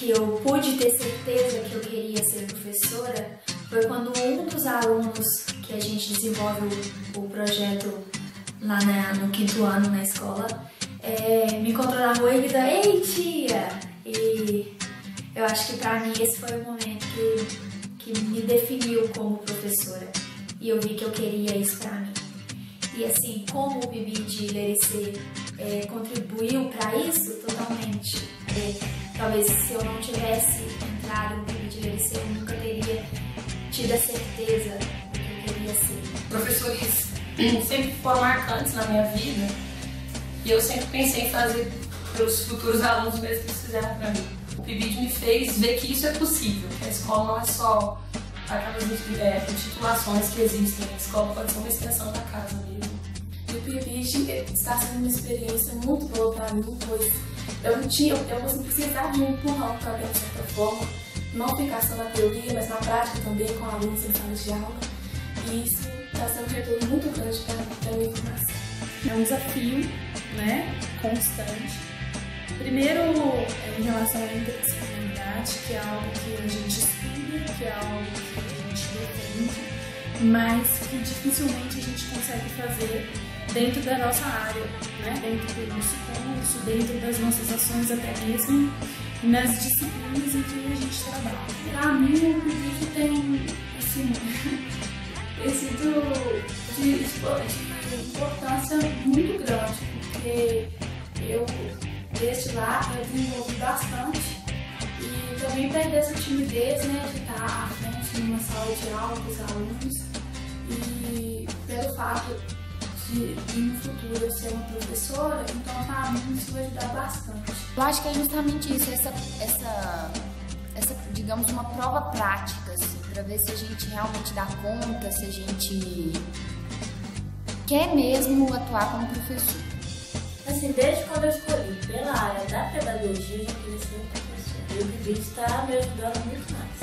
que eu pude ter certeza que eu queria ser professora foi quando um dos alunos que a gente desenvolve o projeto lá no 5º ano na escola me encontrou na rua e me disse: "Ei, tia!" E eu acho que pra mim esse foi o momento que me definiu como professora. E eu vi que eu queria isso pra mim. E assim, como o PIBID de Irecê contribuiu para isso totalmente. Talvez se eu não tivesse entrado no PIBID de Irecê, eu nunca teria tido a certeza do que eu queria ser. Professores sempre foram marcantes na minha vida e eu sempre pensei em fazer pelos futuros alunos mesmo que eles fizeram para mim. O PIBID me fez ver que isso é possível, que a escola não é só aquelas titulações que existem, a escola pode ser uma extensão da casa mesmo. E o PIBID está sendo uma experiência muito boa para mim, pois eu precisava de um empurrão também, de certa forma, não ficar só na teoria, mas na prática também, com alunos em sala de aula, e isso está sendo um retorno muito grande para a minha formação. É um desafio, né, constante. Primeiro, em relação à interdisciplinaridade, que é algo que a gente estuda, que é algo que a gente defende, mas que dificilmente a gente consegue fazer dentro da nossa área, né? Dentro do nosso curso, dentro das nossas ações, até mesmo nas disciplinas em que a gente trabalha. Para mim, o PIBID tem assim, sido de importância muito grande, porque desde lá eu desenvolvi bastante e também perdi essa timidez, né, de estar à frente numa sala de aula com os alunos, e pelo fato de no futuro eu ser uma professora, então para mim isso vai ajudar bastante. Eu acho que é justamente isso, essa digamos, uma prova prática, assim, para ver se a gente realmente dá conta, se a gente quer mesmo atuar como professor. Assim, desde quando eu escolhi pela área da pedagogia, eu queria ser professora. E o PIBID está me ajudando muito mais.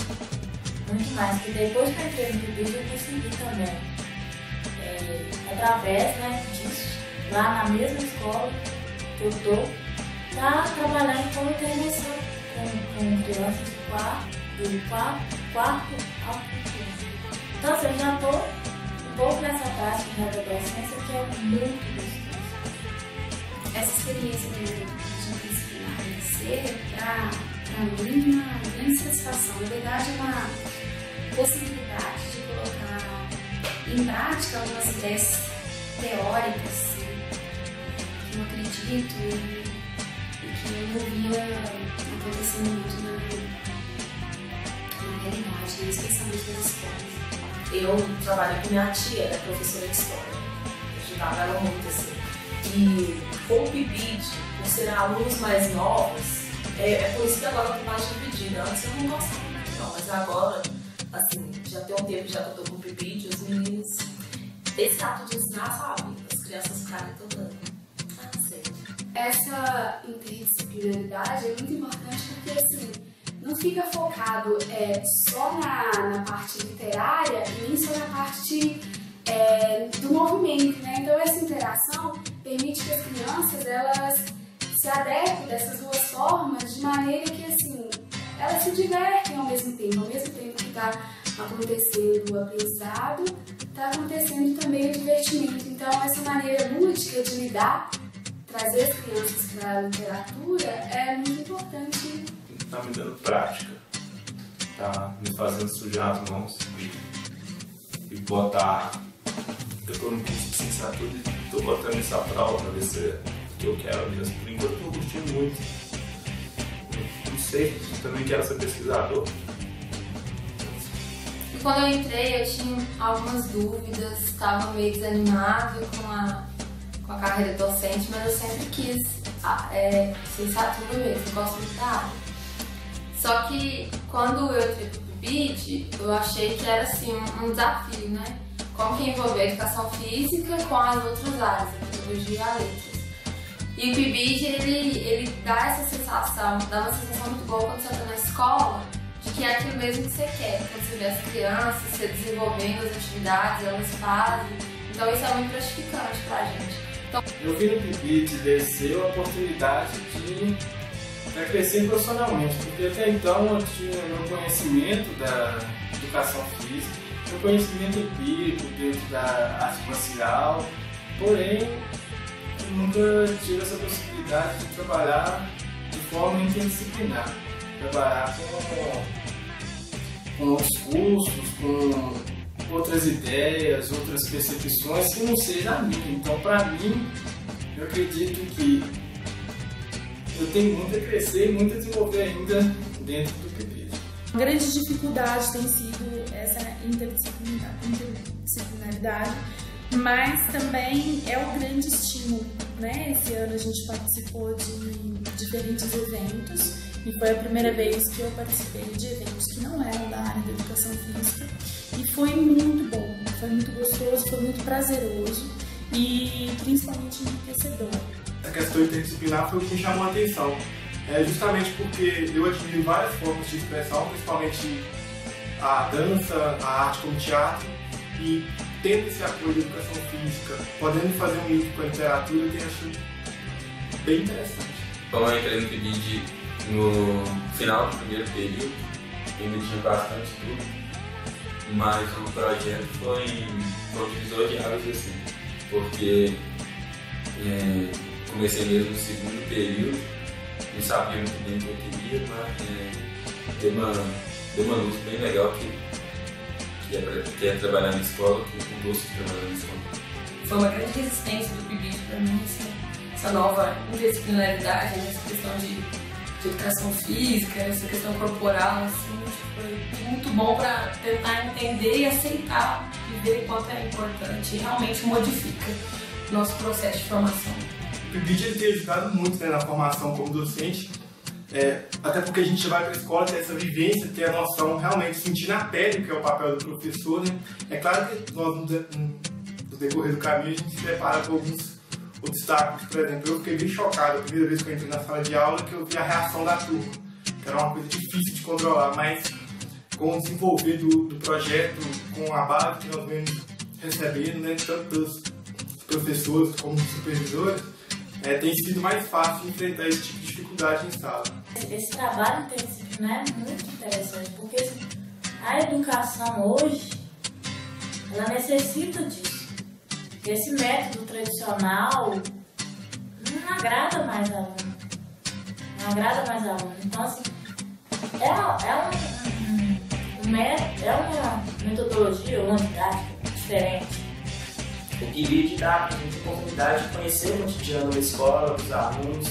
Muito mais, porque depois que eu entrei no PIBID eu consegui também, através, né, disso, lá na mesma escola que eu estou, tá trabalhando como intervenção com crianças do quarto ao quinto. Então, assim, eu já estou um pouco nessa prática da adolescência, que é muito gostoso. Essa experiência de interdisciplinar Irecê, para mim, uma grande satisfação. Na verdade, é uma possibilidade de colocar em prática algumas ideias teóricas que eu acredito e que eu não via acontecendo muito na realidade, especialmente nas escolas. Eu trabalho com minha tia, ela é professora de história, ajudava ela muito assim. E com o PIBID, por serem alunos mais novos, é por isso que agora eu tô mais dividida. Antes eu não gostava muito não, mas agora, assim, já tem um tempo já que eu tô com o PIBID, os meninos, esse ato de ensinar, sabe? As crianças ficarem toda Essa interdisciplinaridade é muito importante porque, assim, não fica focado só na parte literária e nem só na parte do movimento, né? Então essa interação permite que as crianças elas se adequem dessas duas formas de maneira que, assim, elas se divertem ao mesmo tempo que está acontecendo o aprendizado, está acontecendo também o divertimento. Então essa maneira lúdica de lidar, trazer as crianças para a literatura é muito importante. Tá me dando prática, tá me fazendo sujar as mãos e botar. Eu tô no curso de licenciatura e tô botando essa prova pra ver se é o que eu quero mesmo. Por enquanto eu tô curtindo muito. Não sei, também quero ser pesquisador. E quando eu entrei eu tinha algumas dúvidas, estava meio desanimado com a carreira docente, mas eu sempre quis licenciatura mesmo, gosto muito da área. Só que quando eu entrei pro PIBID, eu achei que era assim um desafio, né? Como que envolver a educação física com as outras áreas, a pedagogia e a letras. E o PIBID, ele dá essa sensação, dá uma sensação muito boa quando você está na escola, de que é aquilo mesmo que você quer. Quando você vê as crianças, você desenvolvendo as atividades, elas fazem. Então isso é muito gratificante pra gente. Então, eu vi no PIBID descer a oportunidade para crescer profissionalmente, porque até então eu tinha meu conhecimento da educação física, meu conhecimento empírico dentro da arte marcial, porém eu nunca tive essa possibilidade de trabalhar de forma interdisciplinar, trabalhar com outros cursos, com outras ideias, outras percepções que não seja a minha. Então, para mim, eu acredito que eu tenho muito a crescer e muito a desenvolver ainda dentro do PIBID. A grande dificuldade tem sido essa interdisciplinaridade, mas também é um grande estímulo, né? Esse ano a gente participou de diferentes eventos e foi a primeira vez que eu participei de eventos que não eram da área da educação física e foi muito bom, foi muito gostoso, foi muito prazeroso e principalmente enriquecedor. A questão interdisciplinar foi o que me chamou a atenção, justamente porque eu admiro várias formas de expressão, principalmente a dança, a arte como teatro, e tendo esse apoio da educação física, podendo fazer um link com a literatura, eu acho bem interessante. Então eu entrei no PIBID no final do primeiro período, ainda tinha bastante tudo, mas o projeto foi um divisor de águas assim, porque comecei mesmo no segundo período, não sabia muito bem o que eu queria, mas deu uma luz bem legal que é trabalhar na escola, que eu gosto de trabalhar na escola. Foi uma grande resistência do PIBID para mim, essa nova interdisciplinaridade, essa questão de educação física, essa questão corporal, assim, foi muito bom para tentar entender e aceitar e ver o quanto é importante e realmente modifica o nosso processo de formação. O PIBID ele tem ajudado muito, né, na formação como docente, até porque a gente vai para a escola, ter essa vivência, ter a noção, realmente sentir na pele o que é o papel do professor, né? É claro que nós, no decorrer do caminho, a gente se depara com alguns obstáculos. Por exemplo, eu fiquei bem chocado a primeira vez que eu entrei na sala de aula, que eu vi a reação da turma, que era uma coisa difícil de controlar, mas com o desenvolver do projeto, com a base que nós vemos recebendo, né, tanto dos professores como dos supervisores, tem sido mais fácil enfrentar esse tipo de dificuldade em sala. Esse trabalho interdisciplinar é muito interessante, porque a educação hoje, ela necessita disso. Esse método tradicional não agrada mais aluno. Então, assim, é uma metodologia, uma didática diferente. O PIBID dá a gente a oportunidade de conhecer o cotidiano da escola, dos alunos,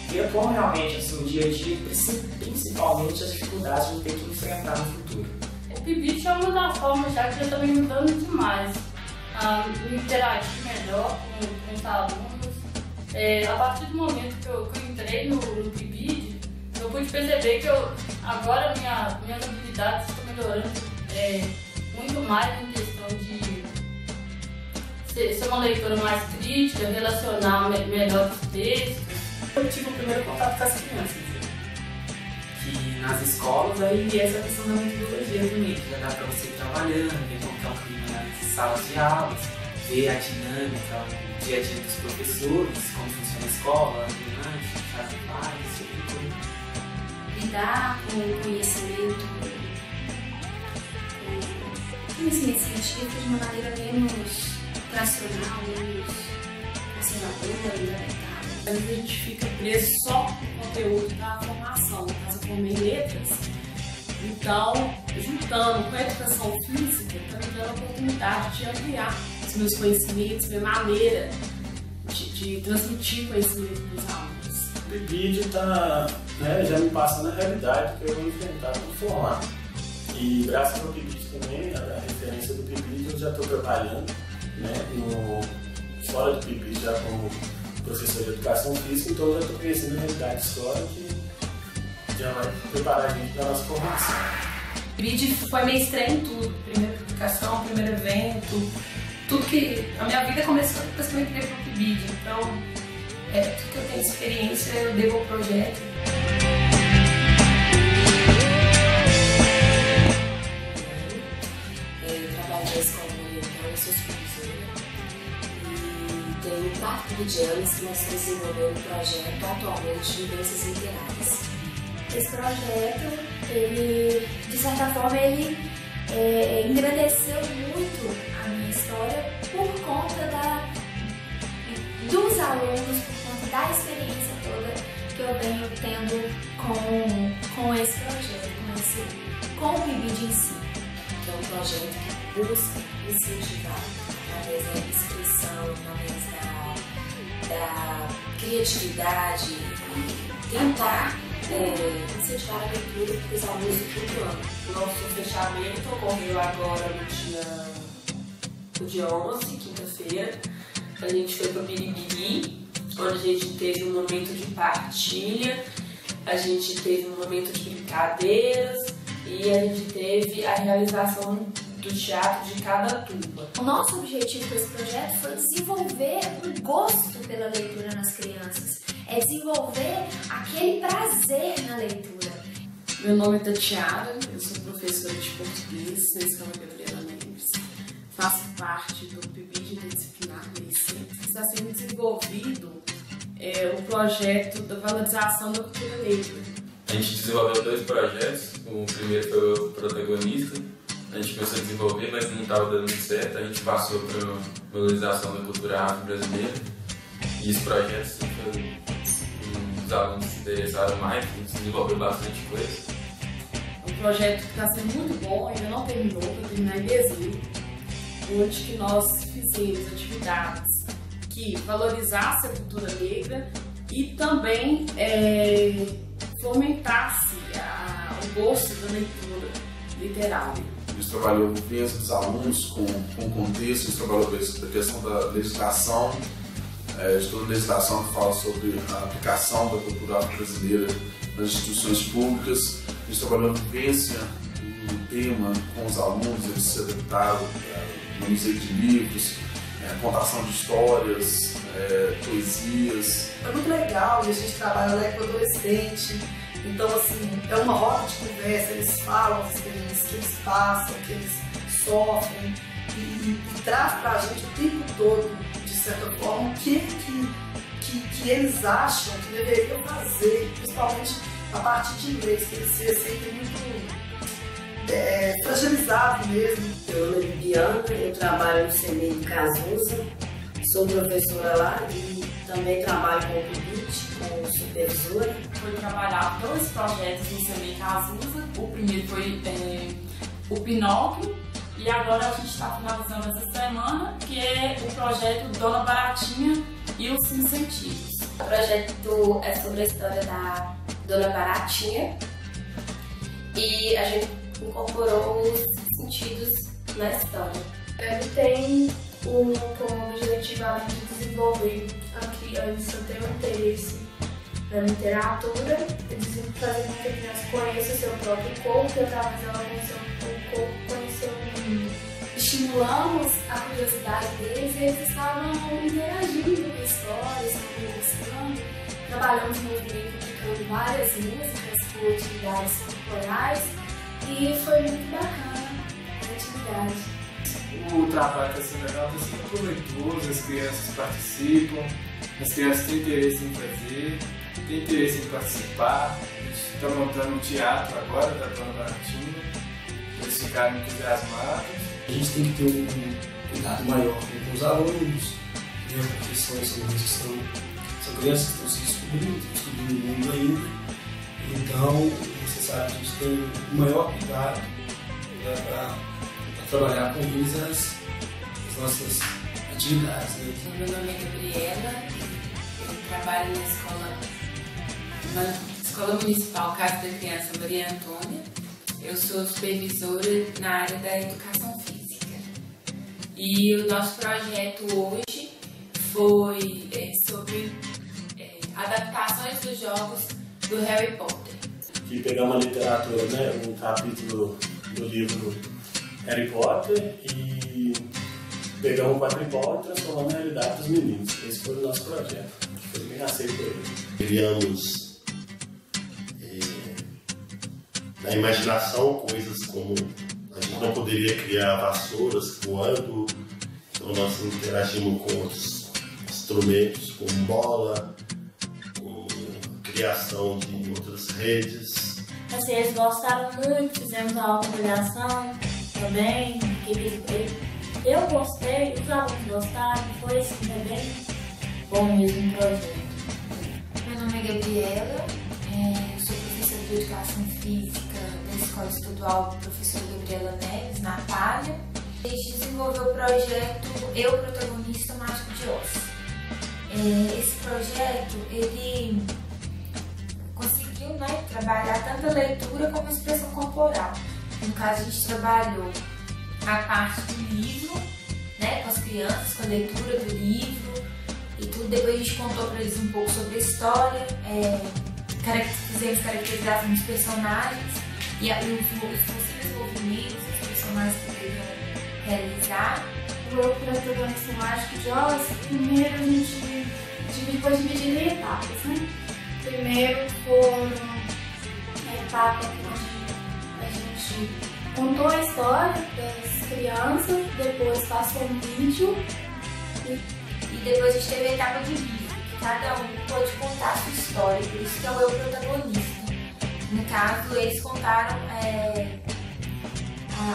ver como realmente, assim, o dia a dia, principalmente as dificuldades de ter que enfrentar no futuro. O PIBID é uma das formas, já que já está me mudando demais, me interagir melhor com os alunos. A partir do momento que eu entrei no PIBID, eu pude perceber que agora minhas habilidades estão melhorando muito mais em questão de ser uma leitura mais crítica, relacionar melhor os textos. Eu tive o primeiro contato com as crianças, que nas escolas aí essa questão da metodologia bonita, já dá para você ir trabalhando, ver como está o clima nas salas de aulas, ver a dinâmica, o dia a dia dos professores, como funciona a escola, ambulante, faz vários, esse tipo de coisa. Lidar com o conhecimento científico de uma maneira menos racional, menos conservadora, limitada. Às vezes a gente fica preso só no conteúdo da formação, no caso eu formei letras, então juntando com a educação física, está me dando a oportunidade de ampliar os meus conhecimentos, minha maneira de transmitir conhecimento para os alunos. O PIBID já me passa na realidade que eu vou enfrentar como formar. E graças ao PIBID também, a referência do PIBID, eu já estou trabalhando, né, fora do PIBID já como professor de educação física, então eu já estou conhecendo a realidade da escola que já vai preparar a gente para a nossa formação. O PIBID foi minha estreia em tudo, primeira publicação, primeiro evento, tudo que a minha vida começou depois que eu entrei para o PIBID, então tudo que eu tenho de experiência eu devo ao projeto. Eu trabalho na escola oriental, eu sou supervisora, e Tenho 4 PIBidianos que nós estamos desenvolvendo um projeto atualmente de vivências literárias. Esse projeto, ele, de certa forma, ele engrandeceu muito a minha história por conta dos alunos, por conta da experiência toda que eu venho tendo com esse projeto, com o PIBid em si. Que é um projeto que busca incentivar, através da expressão, através da criatividade, e tentar incentivar a leitura para os alunos do quinto ano. Nosso fechamento ocorreu agora no dia 11, quinta-feira. A gente foi para o Biribiri, onde a gente teve um momento de partilha, a gente teve um momento de brincadeiras e a gente teve a realização do teatro de cada turma. O nosso objetivo com esse projeto foi desenvolver um gosto pela leitura nas crianças, desenvolver aquele prazer na leitura. Meu nome é Tatiana, eu sou professora de português na Escola Gabriela Neves. Faço parte do PIBid Interdisciplinar Meio-Centro. Está sendo desenvolvido o projeto da valorização da cultura negra. A gente desenvolveu 2 projetos, o primeiro foi o protagonista. A gente começou a desenvolver, mas não estava dando muito certo. A gente passou para a valorização da cultura afro-brasileira. E esse projeto, os alunos se interessaram mais, a gente desenvolveu bastante coisa. Um projeto que está sendo muito bom, ainda não terminou, vai terminar em dezembro, onde que nós fizemos atividades que valorizassem a cultura negra e também fomentasse o gosto da leitura literária. A gente trabalhou com crianças dos alunos, com o contexto, a gente trabalhou com a questão da legislação, de toda a legislação que fala sobre a aplicação da cultura afro-brasileira nas instituições públicas. A gente trabalhou com vivência do tema com os alunos, eles se adaptaram no museu de livros, contação de histórias, poesias. É muito legal e a gente trabalha lá com adolescente. Então, assim, é uma roda de conversa, eles falam as experiências que eles passam, que eles sofrem e traz pra gente o tempo todo, de certa forma, o que eles acham que deveriam fazer, principalmente a parte de inglês, que eles se sentem muito fragilizados mesmo. Meu nome é Bibiana, eu trabalho no CEMEI de Casusa, sou professora lá e também trabalho com o PIBid, como supervisora. Foi trabalhar 2 projetos no CEMEI Casusa. O primeiro foi o Pinóquio e agora a gente está finalizando essa semana, que é o projeto Dona Baratinha e os Incentivos. O projeto é sobre a história da Dona Baratinha e a gente incorporou os sentidos na história. Ele tem como objetivo, além de desenvolver a criança ter um interesse na literatura, fazer com que a criança conheça o seu próprio corpo e através dela conhecer o corpo, conhecer o mundo. Estimulamos a curiosidade deles e eles estavam interagindo com histórias, conversando. Trabalhamos no movimento publicando várias músicas com atividades corporais e foi muito bacana a atividade. O trabalho está sendo legal, está sendo proveitoso, as crianças participam, as crianças têm interesse em fazer, têm interesse em participar. A gente está montando um teatro agora da Dona Baratinha, eles ficaram entusiasmados. A gente tem que ter um cuidado maior com os alunos, né, porque são crianças que estão se descobrindo o mundo ainda. Então, é necessário a gente ter um maior cuidado para trabalhar com eles as nossas atividades. Né? Meu nome é Gabriela, eu trabalho na Escola Municipal Casa da Criança Maria Antônia. Eu sou supervisora na área da educação física. E o nosso projeto hoje foi sobre adaptações dos jogos do Harry Potter. Que pegamos a literatura, né, um capítulo do livro Harry Potter e pegamos o quadribol e transformamos na realidade dos meninos. Esse foi o nosso projeto, que foi bem aceito por ele. Criamos na imaginação coisas como a gente não poderia criar vassouras voando, então nós interagimos com os instrumentos como bola, com criação de outras redes. Assim, eles gostaram muito, fizemos uma avaliação também. Eu gostei, os alunos gostaram, foi assim, bem bom mesmo o projeto. Meu nome é Gabriela, sou professora de Educação Física da Escola Estadual Professora Gabriela Neves, na Palha. A gente desenvolveu o projeto Eu, Protagonista Mágico de Oz. Esse projeto, ele conseguiu, né, trabalhar tanto a leitura como a expressão corporal. No caso, a gente trabalhou a parte do livro, né, com as crianças, com a leitura do livro e tudo. Depois a gente contou para eles um pouco sobre a história, fizemos caracterização dos personagens e os possíveis movimentos que os personagens poderiam realizar. O Protagonista Mágico de Oz, primeiro a gente depois dividido em etapas, né? Primeiro foram a etapa onde a gente contou a história das crianças, depois passou um vídeo e depois a gente teve a etapa de livro, que cada um pode contar a sua história, por isso que é o Eu Protagonista. No caso, eles contaram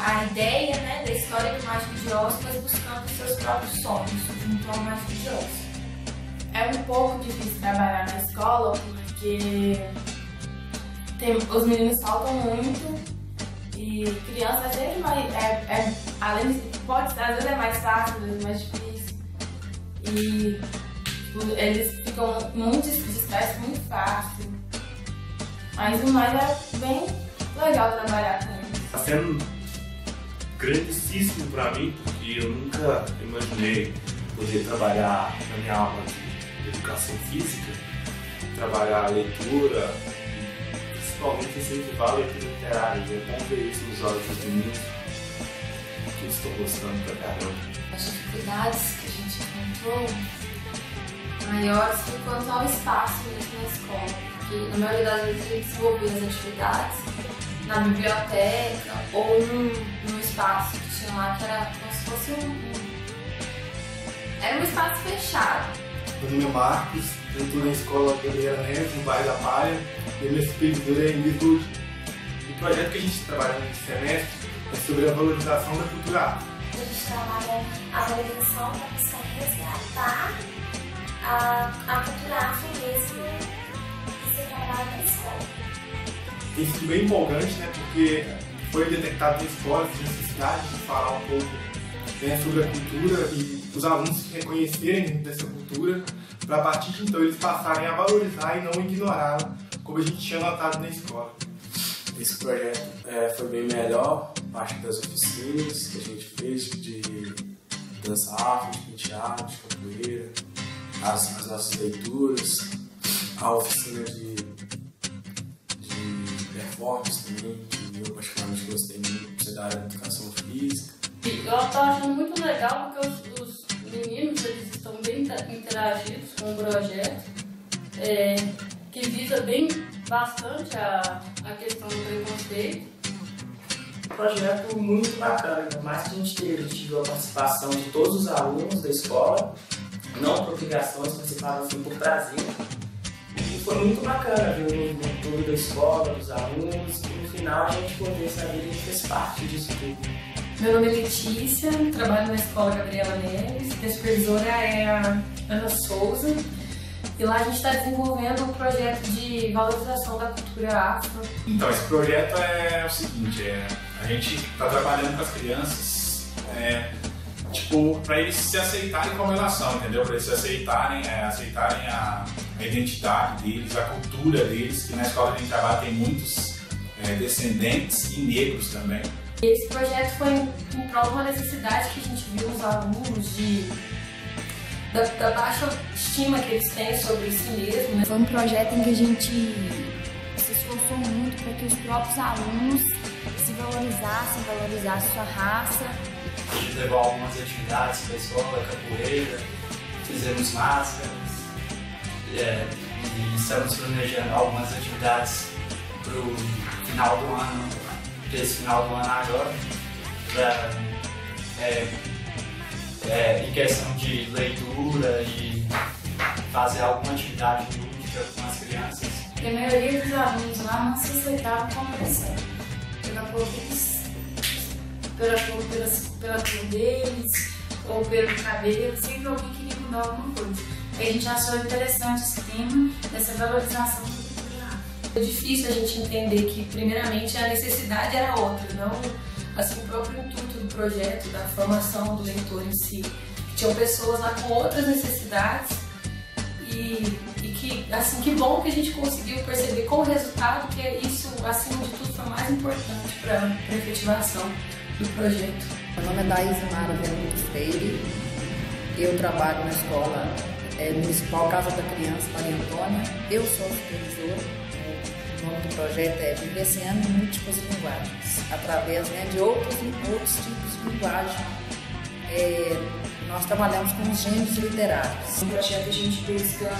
a ideia, né, da história do Mágico de Oz, mas buscando seus próprios sonhos junto ao Mágico de Oz. É um pouco difícil trabalhar na escola porque os meninos faltam muito e criança sempre mais. Além de. Às vezes é mais fácil, às vezes é mais difícil. E eles ficam muito dispersos muito fácil. Mas o mais é bem legal trabalhar com eles. Está sendo grandíssimo para mim, porque eu nunca imaginei poder trabalhar na minha aula de educação física, trabalhar a leitura e principalmente incentivar a leitura literária. É bom ver isso nos olhos dos meninos, que eles estão gostando pra caramba. As dificuldades que a gente encontrou maiores foi quanto ao espaço mesmo na escola, porque na maioria das vezes a gente desenvolvia as atividades na biblioteca ou num espaço que tinha lá, que era como se fosse era um espaço fechado. Meu nome é Marcos, eu estou na escola Gabriela Neves, no bairro da Palha, e minha supervisora é Ingrid. O projeto que a gente trabalha nesse semestre é sobre a valorização da cultura afro. A gente trabalha a valorização da questão de resgatar a cultura afro mesmo que se trabalha na escola. Tem sido bem empolgante, né, porque foi detectado na escola a necessidade de falar um pouco, né, sobre a cultura e os alunos se reconhecerem dessa cultura, para a partir de então eles passarem a valorizar e não ignorá-la, como a gente tinha notado na escola. Esse projeto foi bem melhor, parte das oficinas que a gente fez de dança afro, de penteado, de capoeira, as nossas leituras, a oficina de performance também, que eu particularmente gostei muito da área de educação física. Eu estou achando muito legal porque os meninos eles estão bem interagidos com o projeto, que visa bem bastante a questão do preconceito. Um projeto muito bacana, ainda mais que a gente teve a participação de todos os alunos da escola, não por obrigações, participaram assim por prazer. E foi muito bacana ver o movimento todo da escola, dos alunos, e no final a gente poder saber que a gente fez parte disso tudo. Meu nome é Letícia, trabalho na escola Gabriela Neves, minha supervisora é a Ana Souza e lá a gente está desenvolvendo um projeto de valorização da cultura afro. Então, esse projeto é o seguinte, a gente está trabalhando com as crianças, para eles se aceitarem como elas são, entendeu? Para eles se aceitarem a identidade deles, a cultura deles, que na escola que a gente trabalha tem muitos descendentes e negros também. Esse projeto foi em prol de uma necessidade que a gente viu nos alunos da baixa estima que eles têm sobre si mesmos. Né? Foi um projeto em que a gente se esforçou muito para que os próprios alunos se valorizassem sua raça. A gente levou algumas atividades para a escola, capoeira, fizemos máscaras e estamos planejando algumas atividades para o final do ano, para esse final do ano agora, em questão de leitura e fazer alguma atividade lúdica com as crianças? Porque a maioria dos alunos lá não se aceitavam como eles são. Pela cor deles, ou pelo cabelo, sempre alguém queria mudar alguma coisa. A gente achou interessante esse tema dessa valorização do cultural. É difícil a gente entender que, primeiramente, a necessidade era outra, não assim, o próprio intuito do projeto, da formação do leitor em si. Tinham pessoas lá com outras necessidades e que, assim, que bom que a gente conseguiu perceber com o resultado que isso, acima de tudo, foi mais importante para a efetivação do projeto. Meu nome é Daísa Mara Venuto Freire, eu trabalho na escola municipal Casa da Criança Maria Antônia, eu sou supervisora. O nome do projeto é Vivenciando Múltiplas Linguagens, através de outros tipos de linguagem. Nós trabalhamos com os gêneros literários. No projeto a gente busca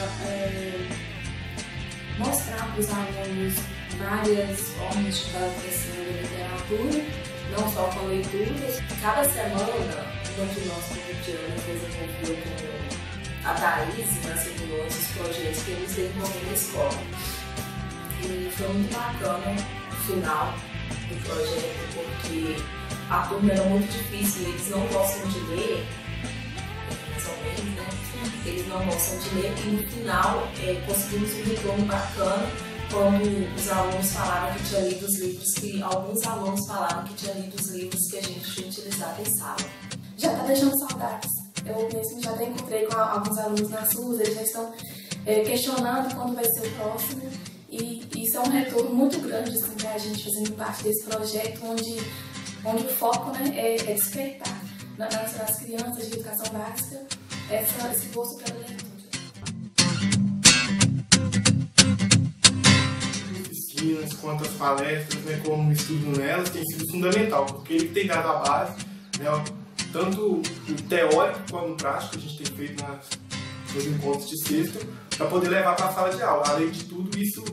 mostrar para os alunos várias formas de valorização da literatura, não só com leituras. Cada semana, uma de nós, como Diana, desenvolveu com a Thaís, nas reuniões, os projetos que eles desenvolveram na escola. E foi muito bacana o final do projeto, porque a turma era muito difícil, eles não gostam de ler, mais ou menos, né? Eles não gostam de ler, e no final conseguimos um retorno bacana quando os alunos falaram que tinha lido os livros, que alguns alunos falaram que tinha lido os livros que a gente tinha utilizado em sala. Já está deixando saudades. Eu mesmo já até encontrei com alguns alunos nas ruas, eles já estão questionando quando vai ser o próximo. E isso é um retorno muito grande assim, para a gente fazendo parte desse projeto, onde o foco, né, é despertar nas crianças de educação básica esse gosto pela leitura. Oficinas, quanto às palestras, né, como o estudo nelas, tem sido fundamental, porque ele tem dado a base, né, tanto o teórico quanto o prático, a gente tem feito nos encontros de sexta, para poder levar para a sala de aula. Além de tudo, isso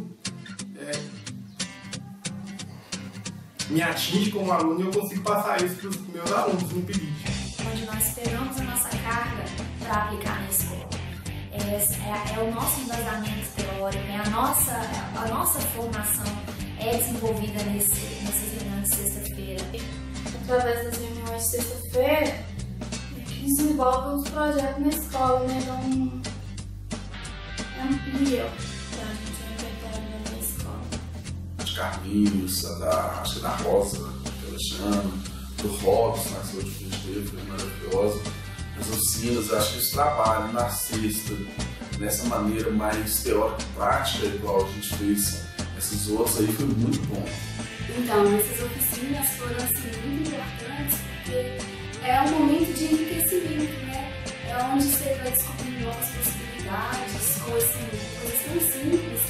me atinge como aluno e eu consigo passar isso para os meus alunos no PIBID. Onde nós pegamos a nossa carga para aplicar na escola. É o nosso embasamento teórico, a nossa formação é desenvolvida nessas reuniões de sexta-feira. Através das reuniões de sexta-feira, desenvolve os projetos na escola, né? Então, amplia para a gente implementar na escola. De Carlinhos, acho que da Rosa, que ela chama, do Robson, na saúde que a gente teve, foi maravilhosa. As oficinas, acho que esse trabalho na sexta, dessa maneira mais teórico-prática, igual a gente fez esses outros aí, foi muito bom. Então, essas oficinas foram assim, muito importantes, porque é um momento de enriquecimento, né? É onde você vai descobrir novas possibilidades, coisas tão simples,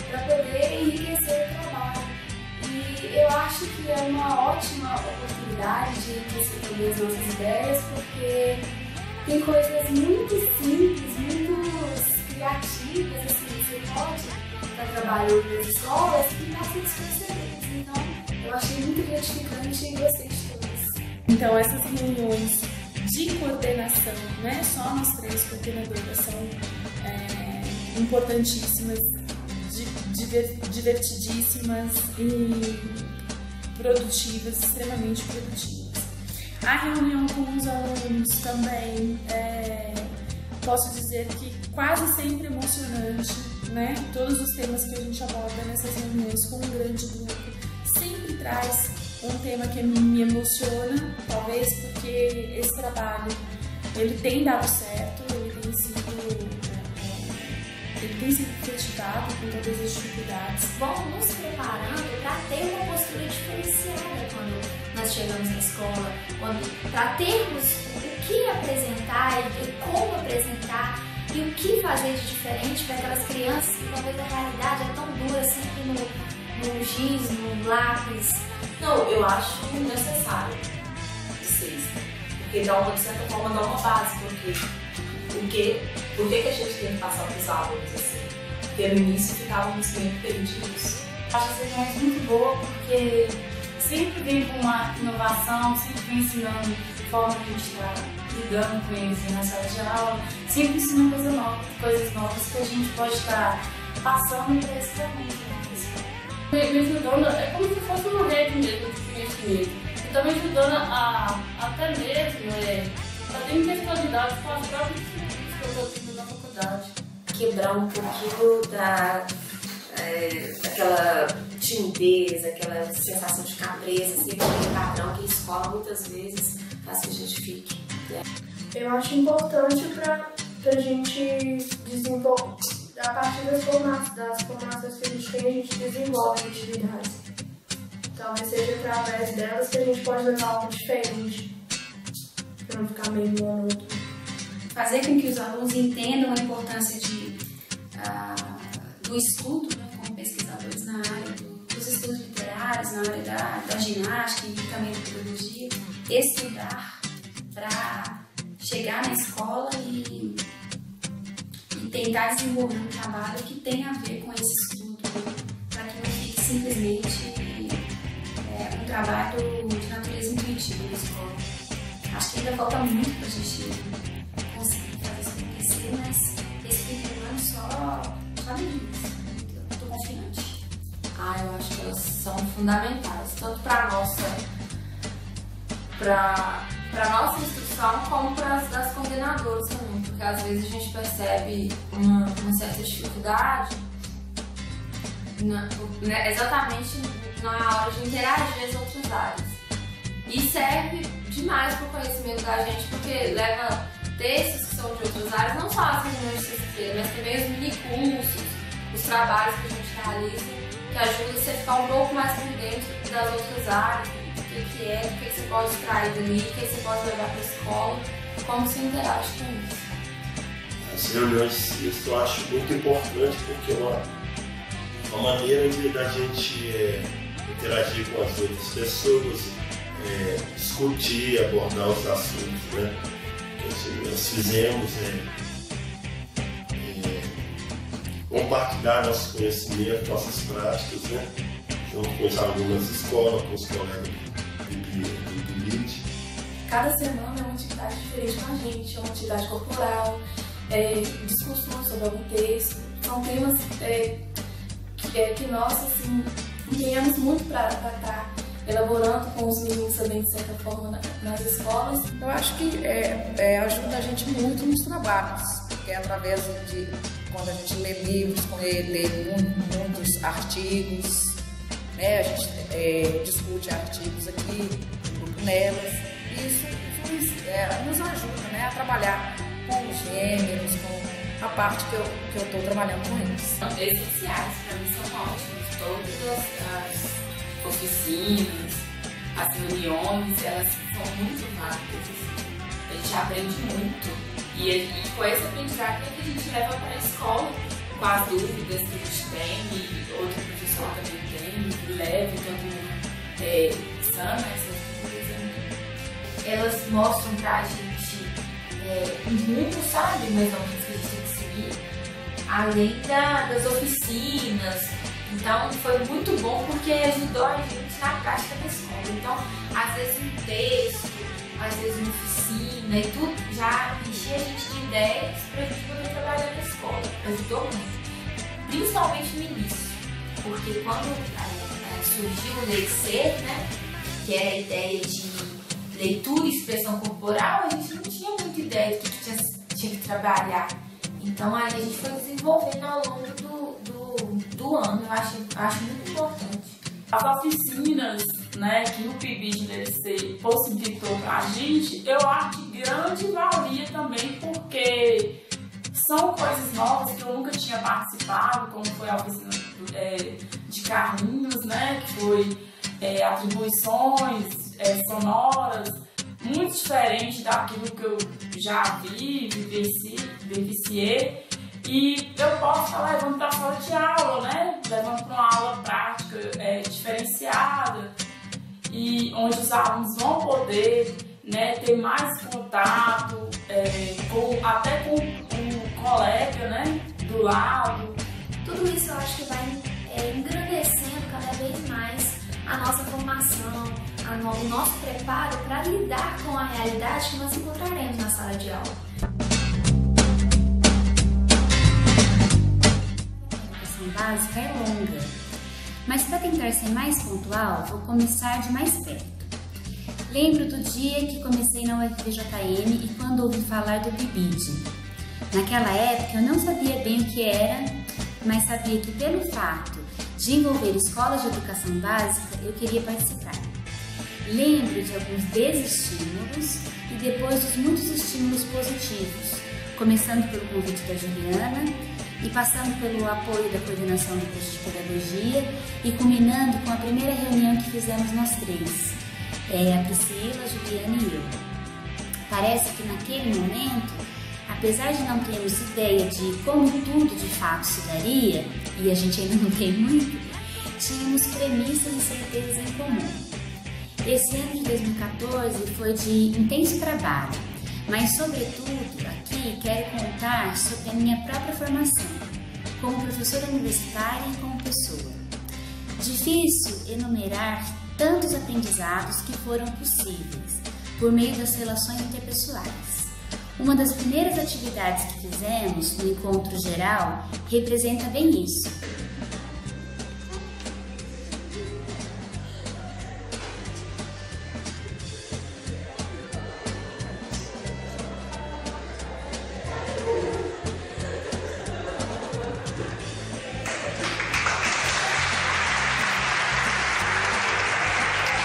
para poder enriquecer o trabalho. E eu acho que é uma ótima oportunidade de enriquecer também as nossas ideias, porque tem coisas muito simples, muito criativas, assim, você pode estar trabalhando nas escolas que passam despercebidas. Então, eu achei muito gratificante e gostei de todas. Então, essas reuniões de coordenação, não é só nós três coordenadoras, são importantíssimas, divertidíssimas e produtivas, extremamente produtivas. A reunião com os alunos também, posso dizer que quase sempre emocionante, né? Todos os temas que a gente aborda nessas reuniões com um grande grupo sempre traz um tema que me emociona, talvez porque esse trabalho ele tem dado certo, ele tem sido efetivado com todas as dificuldades. Vamos nos preparando para ter uma postura diferenciada quando nós chegamos na escola, para termos o que apresentar e como apresentar e o que fazer de diferente para aquelas crianças que talvez a realidade é tão dura, sempre no giz, no lápis. Não, eu acho necessário de sexta, porque de certa forma dá uma base, por que a gente tem que passar para os alunos assim? Porque no início ficávamos meio perdidos. Acho essa reunião muito boa porque sempre vem com uma inovação, sempre vem ensinando forma de a gente estar lidando com eles na sala de aula, sempre ensinando coisas novas que a gente pode estar passando para esse caminho. Me ajudando, é como se fosse uma rede mesmo de conhecimento. E também ajudando a até mesmo a ter intelectualidade com as próprias disciplinas que eu estou tendo na faculdade. Quebrar um pouquinho daquela timidez, aquela sensação de cabreza, assim, aquele padrão que a escola muitas vezes faz que a gente fique. Né? Eu acho importante para a gente desenvolver, a partir das formações que a gente tem, a gente desenvolve atividades. Talvez seja através delas que a gente pode levar algo diferente, para não ficar meio monótono. Fazer com que os alunos entendam a importância do estudo, né, como pesquisadores na área dos estudos literários, na área da ginástica e também da pedagogia, estudar para chegar na escola e tentar desenvolver um trabalho que tenha a ver com esse estudo, para que não fique simplesmente um trabalho de natureza intuitiva na escola. Acho que ainda falta muito para a gente conseguir fazer isso acontecer, mas esse ano só me diz. Eu estou confiante. Eu acho que elas são fundamentais, tanto para a nossa instrução como para as das coordenadoras também, porque às vezes a gente percebe uma certa dificuldade exatamente na hora de interagir as outras áreas. E serve demais para o conhecimento da gente, porque leva textos que são de outras áreas, não só as reuniões de sexta-feira, mas também os minicursos, os trabalhos que a gente realiza, que ajuda você a ficar um pouco mais por dentro das outras áreas, do que você pode extrair dali, o que você pode levar para a escola, como se interage com isso. As reuniões, isso eu acho muito importante, porque é uma maneira da gente interagir com as outras pessoas, discutir, abordar os assuntos, né? Nós fizemos compartilhar nosso conhecimento, nossas práticas, né? Junto com os alunos da escola, com os colegas do PIBID. Cada semana é uma atividade diferente com a gente, é uma atividade corporal, discussões sobre algum texto, são temas que nós assim, empenhamos muito para estar elaborando com os meninos também, de certa forma, nas escolas. Eu acho que ajuda a gente muito nos trabalhos, porque é através de quando a gente lê livros com ele, lê muitos artigos, né? A gente discute artigos aqui, grupo nelas, e isso nos ajuda, né, a trabalhar com os gêneros, com a parte que eu estou trabalhando com eles. Essenciais, para mim são ótimos. Todas as oficinas, as reuniões, elas são muito válidas. A gente aprende muito. E com esse aprendizado é que a gente leva para a escola, com as dúvidas que a gente tem, e outro professor também tem, e leva, então sana essas dúvidas. Elas mostram para a gente um rumo, sabe, mais ou menos, que a gente tem que seguir, além das oficinas. Então foi muito bom porque ajudou a gente na prática da escola. Então, às vezes um texto, às vezes uma oficina e tudo já enchia a gente de ideias para a gente poder trabalhar na escola. Ajudou muito, principalmente no início, porque quando surgiu o LEIC, né, que é a ideia de leitura e expressão corporal, a gente não tinha muita ideia do que tinha que trabalhar. Então aí a gente foi desenvolvendo ao longo do ano, eu acho muito importante. As oficinas, né, que o PIBID LEIC possibilitou para a gente, eu acho de grande valia também, porque são coisas novas que eu nunca tinha participado, como foi a oficina de Carlinhos, né, que foi atribuições sonoras, muito diferente daquilo que eu já vi, vivenciei. E eu posso estar levando para a sala de aula, né? Levando para uma aula prática diferenciada, e onde os alunos vão poder, né, ter mais contato até com o colega, né, do lado. Tudo isso eu acho que vai engrandecendo cada vez mais a nossa formação, o nosso preparo para lidar com a realidade que nós encontraremos na sala de aula. A educação básica é longa, mas para tentar ser mais pontual, vou começar de mais perto. Lembro do dia que comecei na UFVJM e quando ouvi falar do PIBID. Naquela época eu não sabia bem o que era, mas sabia que pelo fato de envolver escolas de educação básica, eu queria participar. Lembro de alguns desestímulos e depois dos muitos estímulos positivos, começando pelo convite da Juliana e passando pelo apoio da coordenação do curso de pedagogia e culminando com a primeira reunião que fizemos nós três, a Priscila, a Juliana e eu. Parece que naquele momento, apesar de não termos ideia de como tudo de fato se daria, e a gente ainda não tem muito, tínhamos premissas e certezas em comum. Esse ano de 2014 foi de intenso trabalho, mas sobretudo aqui quero contar sobre a minha própria formação, como professora universitária e como pessoa. Difícil enumerar tantos aprendizados que foram possíveis por meio das relações interpessoais. Uma das primeiras atividades que fizemos no encontro geral representa bem isso.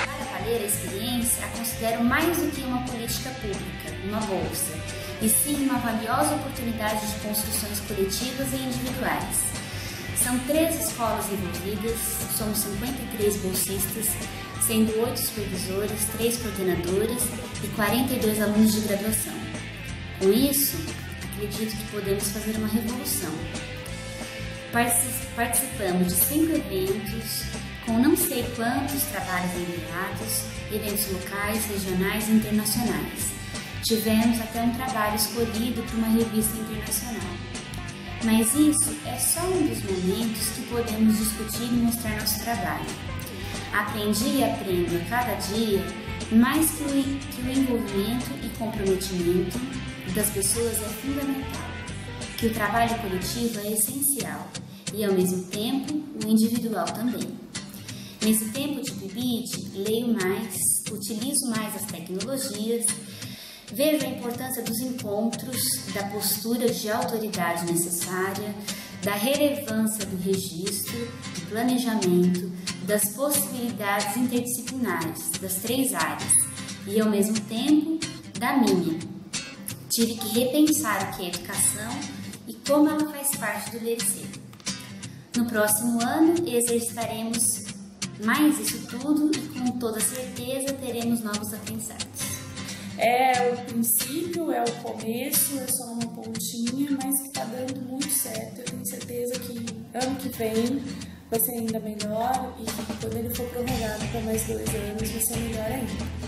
Para valer a experiência, a considero mais do que uma política pública, uma bolsa, e sim uma valiosa oportunidade de construções coletivas e individuais. São 3 escolas envolvidas, somos 53 bolsistas, sendo 8 supervisores, 3 coordenadoras e 42 alunos de graduação. Com isso, acredito que podemos fazer uma revolução. Participamos de 5 eventos, com não sei quantos trabalhos enviados, eventos locais, regionais e internacionais. Tivemos até um trabalho escolhido para uma revista internacional. Mas isso é só um dos momentos que podemos discutir e mostrar nosso trabalho. Aprendi e aprendo a cada dia mais que o envolvimento e comprometimento das pessoas é fundamental, que o trabalho coletivo é essencial e, ao mesmo tempo, o individual também. Nesse tempo de PIBID, leio mais, utilizo mais as tecnologias, vejo a importância dos encontros, da postura de autoridade necessária, da relevância do registro, do planejamento, das possibilidades interdisciplinares das 3 áreas e, ao mesmo tempo, da minha. Tive que repensar o que é educação e como ela faz parte do ler e ser. No próximo ano, exercitaremos mais isso tudo e, com toda certeza, teremos novos aprendizados. É o princípio, é o começo, é só uma pontinha, mas que está dando muito certo. Eu tenho certeza que ano que vem vai ser ainda melhor e quando ele for prorrogado por mais 2 anos vai ser melhor ainda.